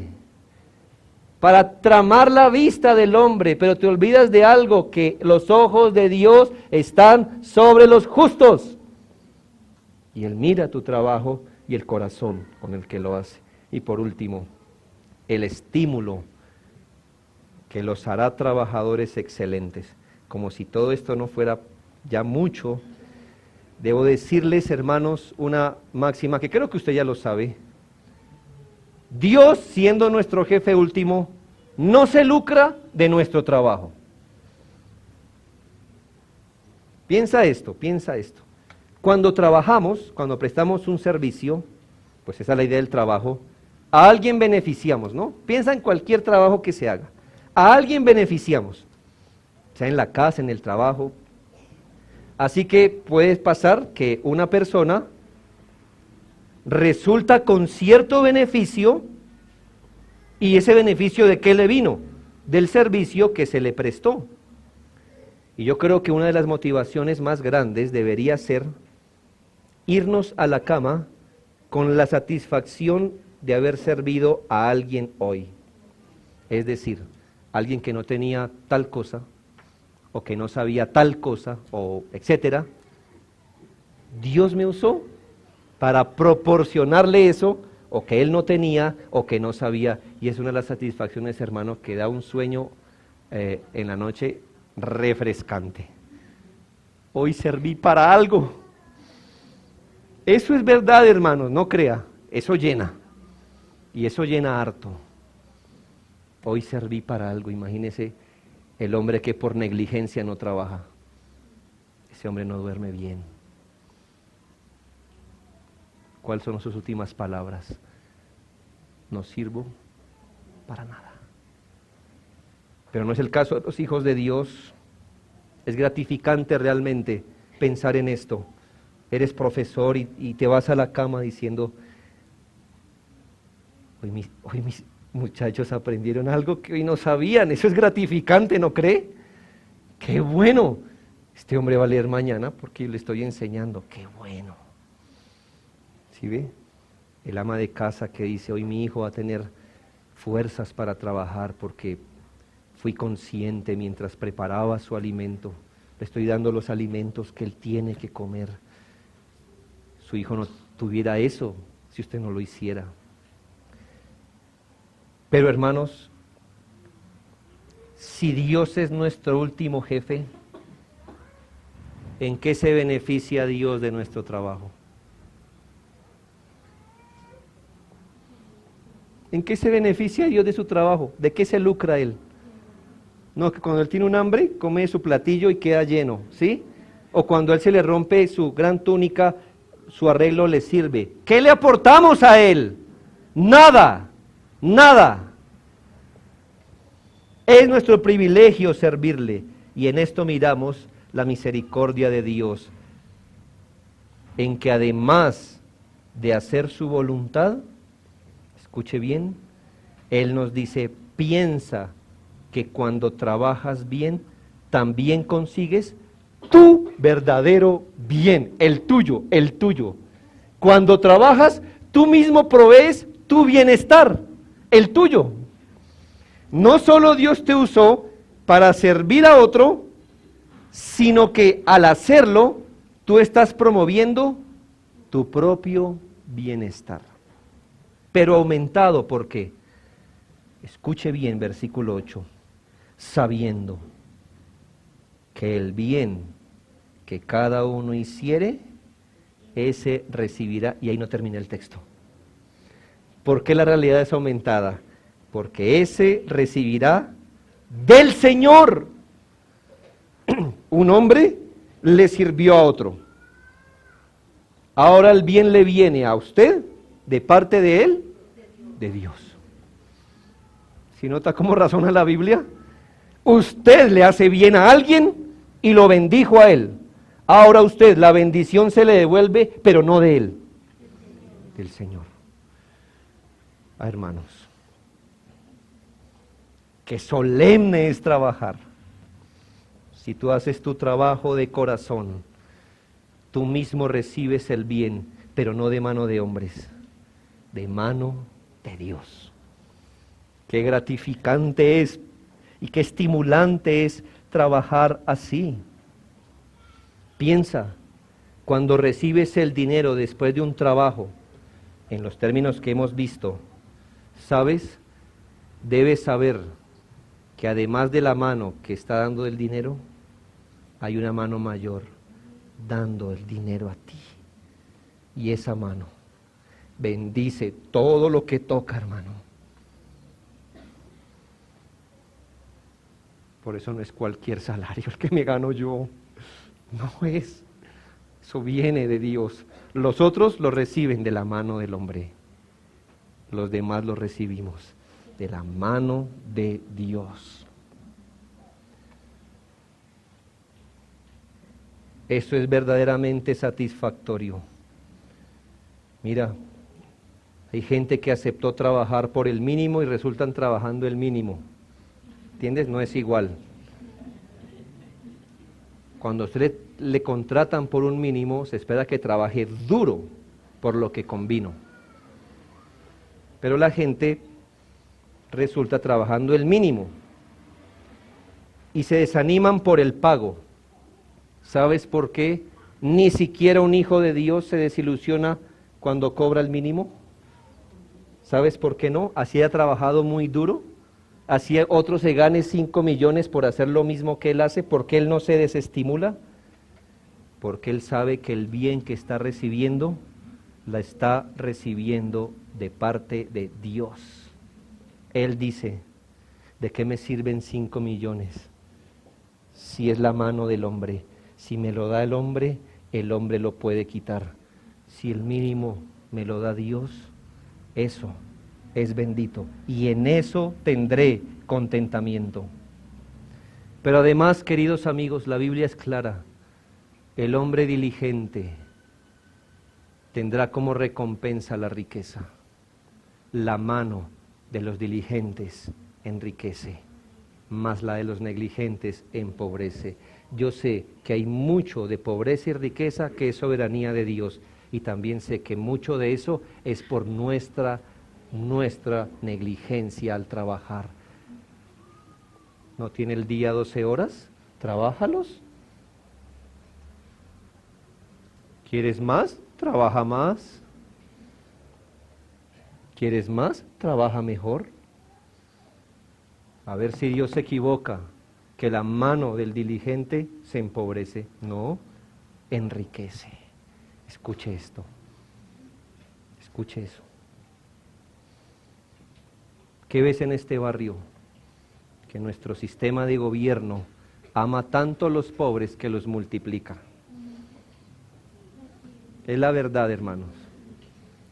para tramar la vista del hombre, pero te olvidas de algo, que los ojos de Dios están sobre los justos. Y Él mira tu trabajo y el corazón con el que lo hace. Y por último, el estímulo que los hará trabajadores excelentes. Como si todo esto no fuera ya mucho, debo decirles, hermanos, una máxima que creo que usted ya lo sabe. Dios, siendo nuestro jefe último, no se lucra de nuestro trabajo. Piensa esto. Cuando trabajamos, cuando prestamos un servicio, pues esa es la idea del trabajo, a alguien beneficiamos, ¿no? Piensa en cualquier trabajo que se haga. A alguien beneficiamos, sea en la casa, en el trabajo. Así que puede pasar que una persona resulta con cierto beneficio, y ese beneficio ¿de qué le vino? Del servicio que se le prestó. Y yo creo que una de las motivaciones más grandes debería ser irnos a la cama con la satisfacción de haber servido a alguien hoy. Es decir, alguien que no tenía tal cosa, o que no sabía tal cosa, o etcétera. Dios me usó para proporcionarle eso, o que él no tenía, o que no sabía. Y es una de las satisfacciones, hermano, que da un sueño en la noche refrescante. Hoy serví para algo. Eso es verdad, hermanos, no crea. Eso llena. Y eso llena harto. Hoy serví para algo. Imagínese el hombre que por negligencia no trabaja. Ese hombre no duerme bien. ¿Cuáles son sus últimas palabras? No sirvo para nada. Pero no es el caso de los hijos de Dios. Es gratificante realmente pensar en esto. Eres profesor y te vas a la cama diciendo, hoy mis muchachos aprendieron algo que hoy no sabían. Eso es gratificante, ¿no cree? ¡Qué bueno! Este hombre va a leer mañana porque le estoy enseñando. ¡Qué bueno! ¿Sí ve? El ama de casa que dice, hoy mi hijo va a tener fuerzas para trabajar porque fui consciente mientras preparaba su alimento. Le estoy dando los alimentos que él tiene que comer. Su hijo no tuviera eso si usted no lo hiciera. Pero hermanos, si Dios es nuestro último jefe, ¿en qué se beneficia Dios de nuestro trabajo? ¿En qué se beneficia Dios de su trabajo? ¿De qué se lucra Él? No, que cuando Él tiene un hambre, come su platillo y queda lleno, ¿sí? O cuando Él se le rompe su gran túnica, su arreglo le sirve. ¿Qué le aportamos a Él? Nada, nada. Es nuestro privilegio servirle, y en esto miramos la misericordia de Dios, en que además de hacer su voluntad, escuche bien, Él nos dice, piensa que cuando trabajas bien, también consigues tu verdadero bien, el tuyo, el tuyo. Cuando trabajas, tú mismo provees tu bienestar, el tuyo. No solo Dios te usó para servir a otro, sino que al hacerlo, tú estás promoviendo tu propio bienestar. Pero aumentado, ¿por qué? Escuche bien, versículo 8. Sabiendo que el bien que cada uno hiciere, ese recibirá. Y ahí no termina el texto. ¿Por qué la realidad es aumentada? Porque ese recibirá del Señor. Un hombre le sirvió a otro. Ahora el bien le viene a usted, de parte de él, de Dios. ¿Sí nota cómo razona la Biblia? Usted le hace bien a alguien y lo bendijo a él. Ahora usted, la bendición se le devuelve, pero no de él, del Señor. Hermanos, qué solemne es trabajar. Si tú haces tu trabajo de corazón, tú mismo recibes el bien, pero no de mano de hombres, de mano de Dios. Qué gratificante es y qué estimulante es trabajar así. Piensa, cuando recibes el dinero después de un trabajo, en los términos que hemos visto, ¿sabes? Debes saber que además de la mano que está dando el dinero, hay una mano mayor dando el dinero a ti. Y esa mano bendice todo lo que toca, hermano. Por eso no es cualquier salario el que me gano yo. No es. Eso viene de Dios. Los otros lo reciben de la mano del hombre. Los demás lo recibimos de la mano de Dios. Eso es verdaderamente satisfactorio. Mira, hay gente que aceptó trabajar por el mínimo y resultan trabajando el mínimo. ¿Entiendes? No es igual. Cuando usted le contratan por un mínimo, se espera que trabaje duro por lo que convino. Pero la gente resulta trabajando el mínimo y se desaniman por el pago. ¿Sabes por qué? Ni siquiera un hijo de Dios se desilusiona cuando cobra el mínimo. ¿Sabes por qué no? Así ha trabajado muy duro. Así otro se gane 5 millones por hacer lo mismo que él hace. ¿Por qué él no se desestimula? Porque él sabe que el bien que está recibiendo, la está recibiendo de parte de Dios. Él dice, ¿de qué me sirven 5 millones? Si es la mano del hombre. Si me lo da el hombre lo puede quitar. Si el mínimo me lo da Dios, eso es bendito, y en eso tendré contentamiento. Pero además, queridos amigos, la Biblia es clara. El hombre diligente tendrá como recompensa la riqueza. La mano de los diligentes enriquece, mas la de los negligentes empobrece. Yo sé que hay mucho de pobreza y riqueza que es soberanía de Dios, y también sé que mucho de eso es por nuestra negligencia al trabajar. ¿No tiene el día 12 horas? Trabájalos. ¿Quieres más? Trabaja más. ¿Quieres más? Trabaja mejor. A ver si Dios se equivoca, que la mano del diligente se empobrece. No, enriquece. Escuche esto. Escuche eso. ¿Qué ves en este barrio? Que nuestro sistema de gobierno ama tanto a los pobres que los multiplica. Es la verdad, hermanos.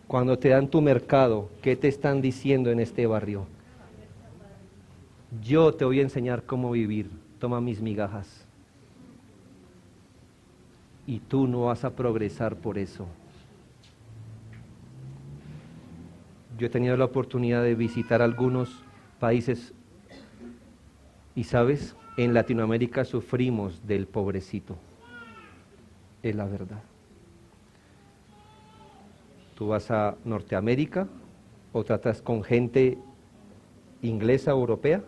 Cuando te dan tu mercado, ¿qué te están diciendo en este barrio? Yo te voy a enseñar cómo vivir. Toma mis migajas. Y tú no vas a progresar por eso. Yo he tenido la oportunidad de visitar algunos países Y sabes, en Latinoamérica sufrimos del pobrecito, es la verdad. Tú vas a Norteamérica o tratas con gente inglesa o europea,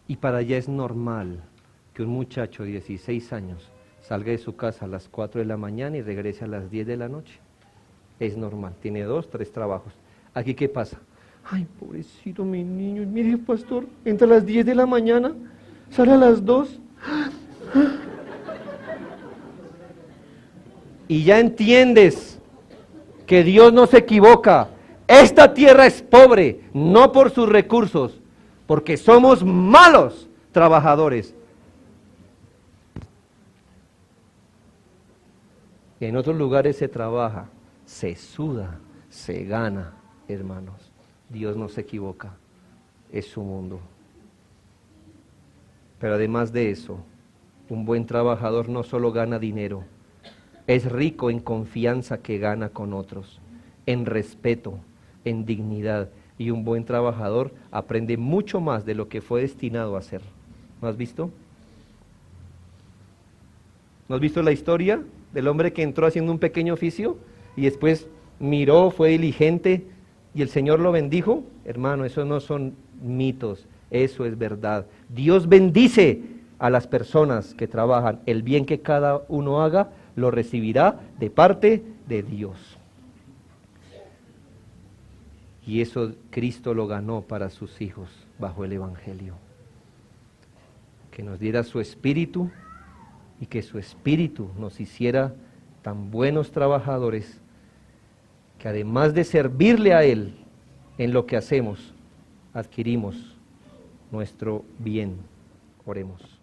y para allá es normal que un muchacho de 16 años salga de su casa a las 4 de la mañana y regrese a las 10 de la noche. Es normal, tiene 2, 3 trabajos. ¿Aquí qué pasa? Ay, pobrecito mi niño, mire pastor, entra a las 10 de la mañana, sale a las 2. Y ya entiendes que Dios no se equivoca. Esta tierra es pobre, no por sus recursos, porque somos malos trabajadores. En otros lugares se trabaja, se suda, se gana, hermanos. Dios no se equivoca, es su mundo. Pero además de eso, un buen trabajador no solo gana dinero, es rico en confianza que gana con otros, en respeto, en dignidad. Y un buen trabajador aprende mucho más de lo que fue destinado a hacer. ¿No has visto? ¿No has visto la historia del hombre que entró haciendo un pequeño oficio y después miró, fue diligente y el Señor lo bendijo? Hermano, eso no son mitos, eso es verdad. Dios bendice a las personas que trabajan. El bien que cada uno haga lo recibirá de parte de Dios. Y eso Cristo lo ganó para sus hijos bajo el Evangelio. Que nos diera su Espíritu y que su Espíritu nos hiciera tan buenos trabajadores que además de servirle a Él en lo que hacemos, adquirimos nuestro bien. Oremos.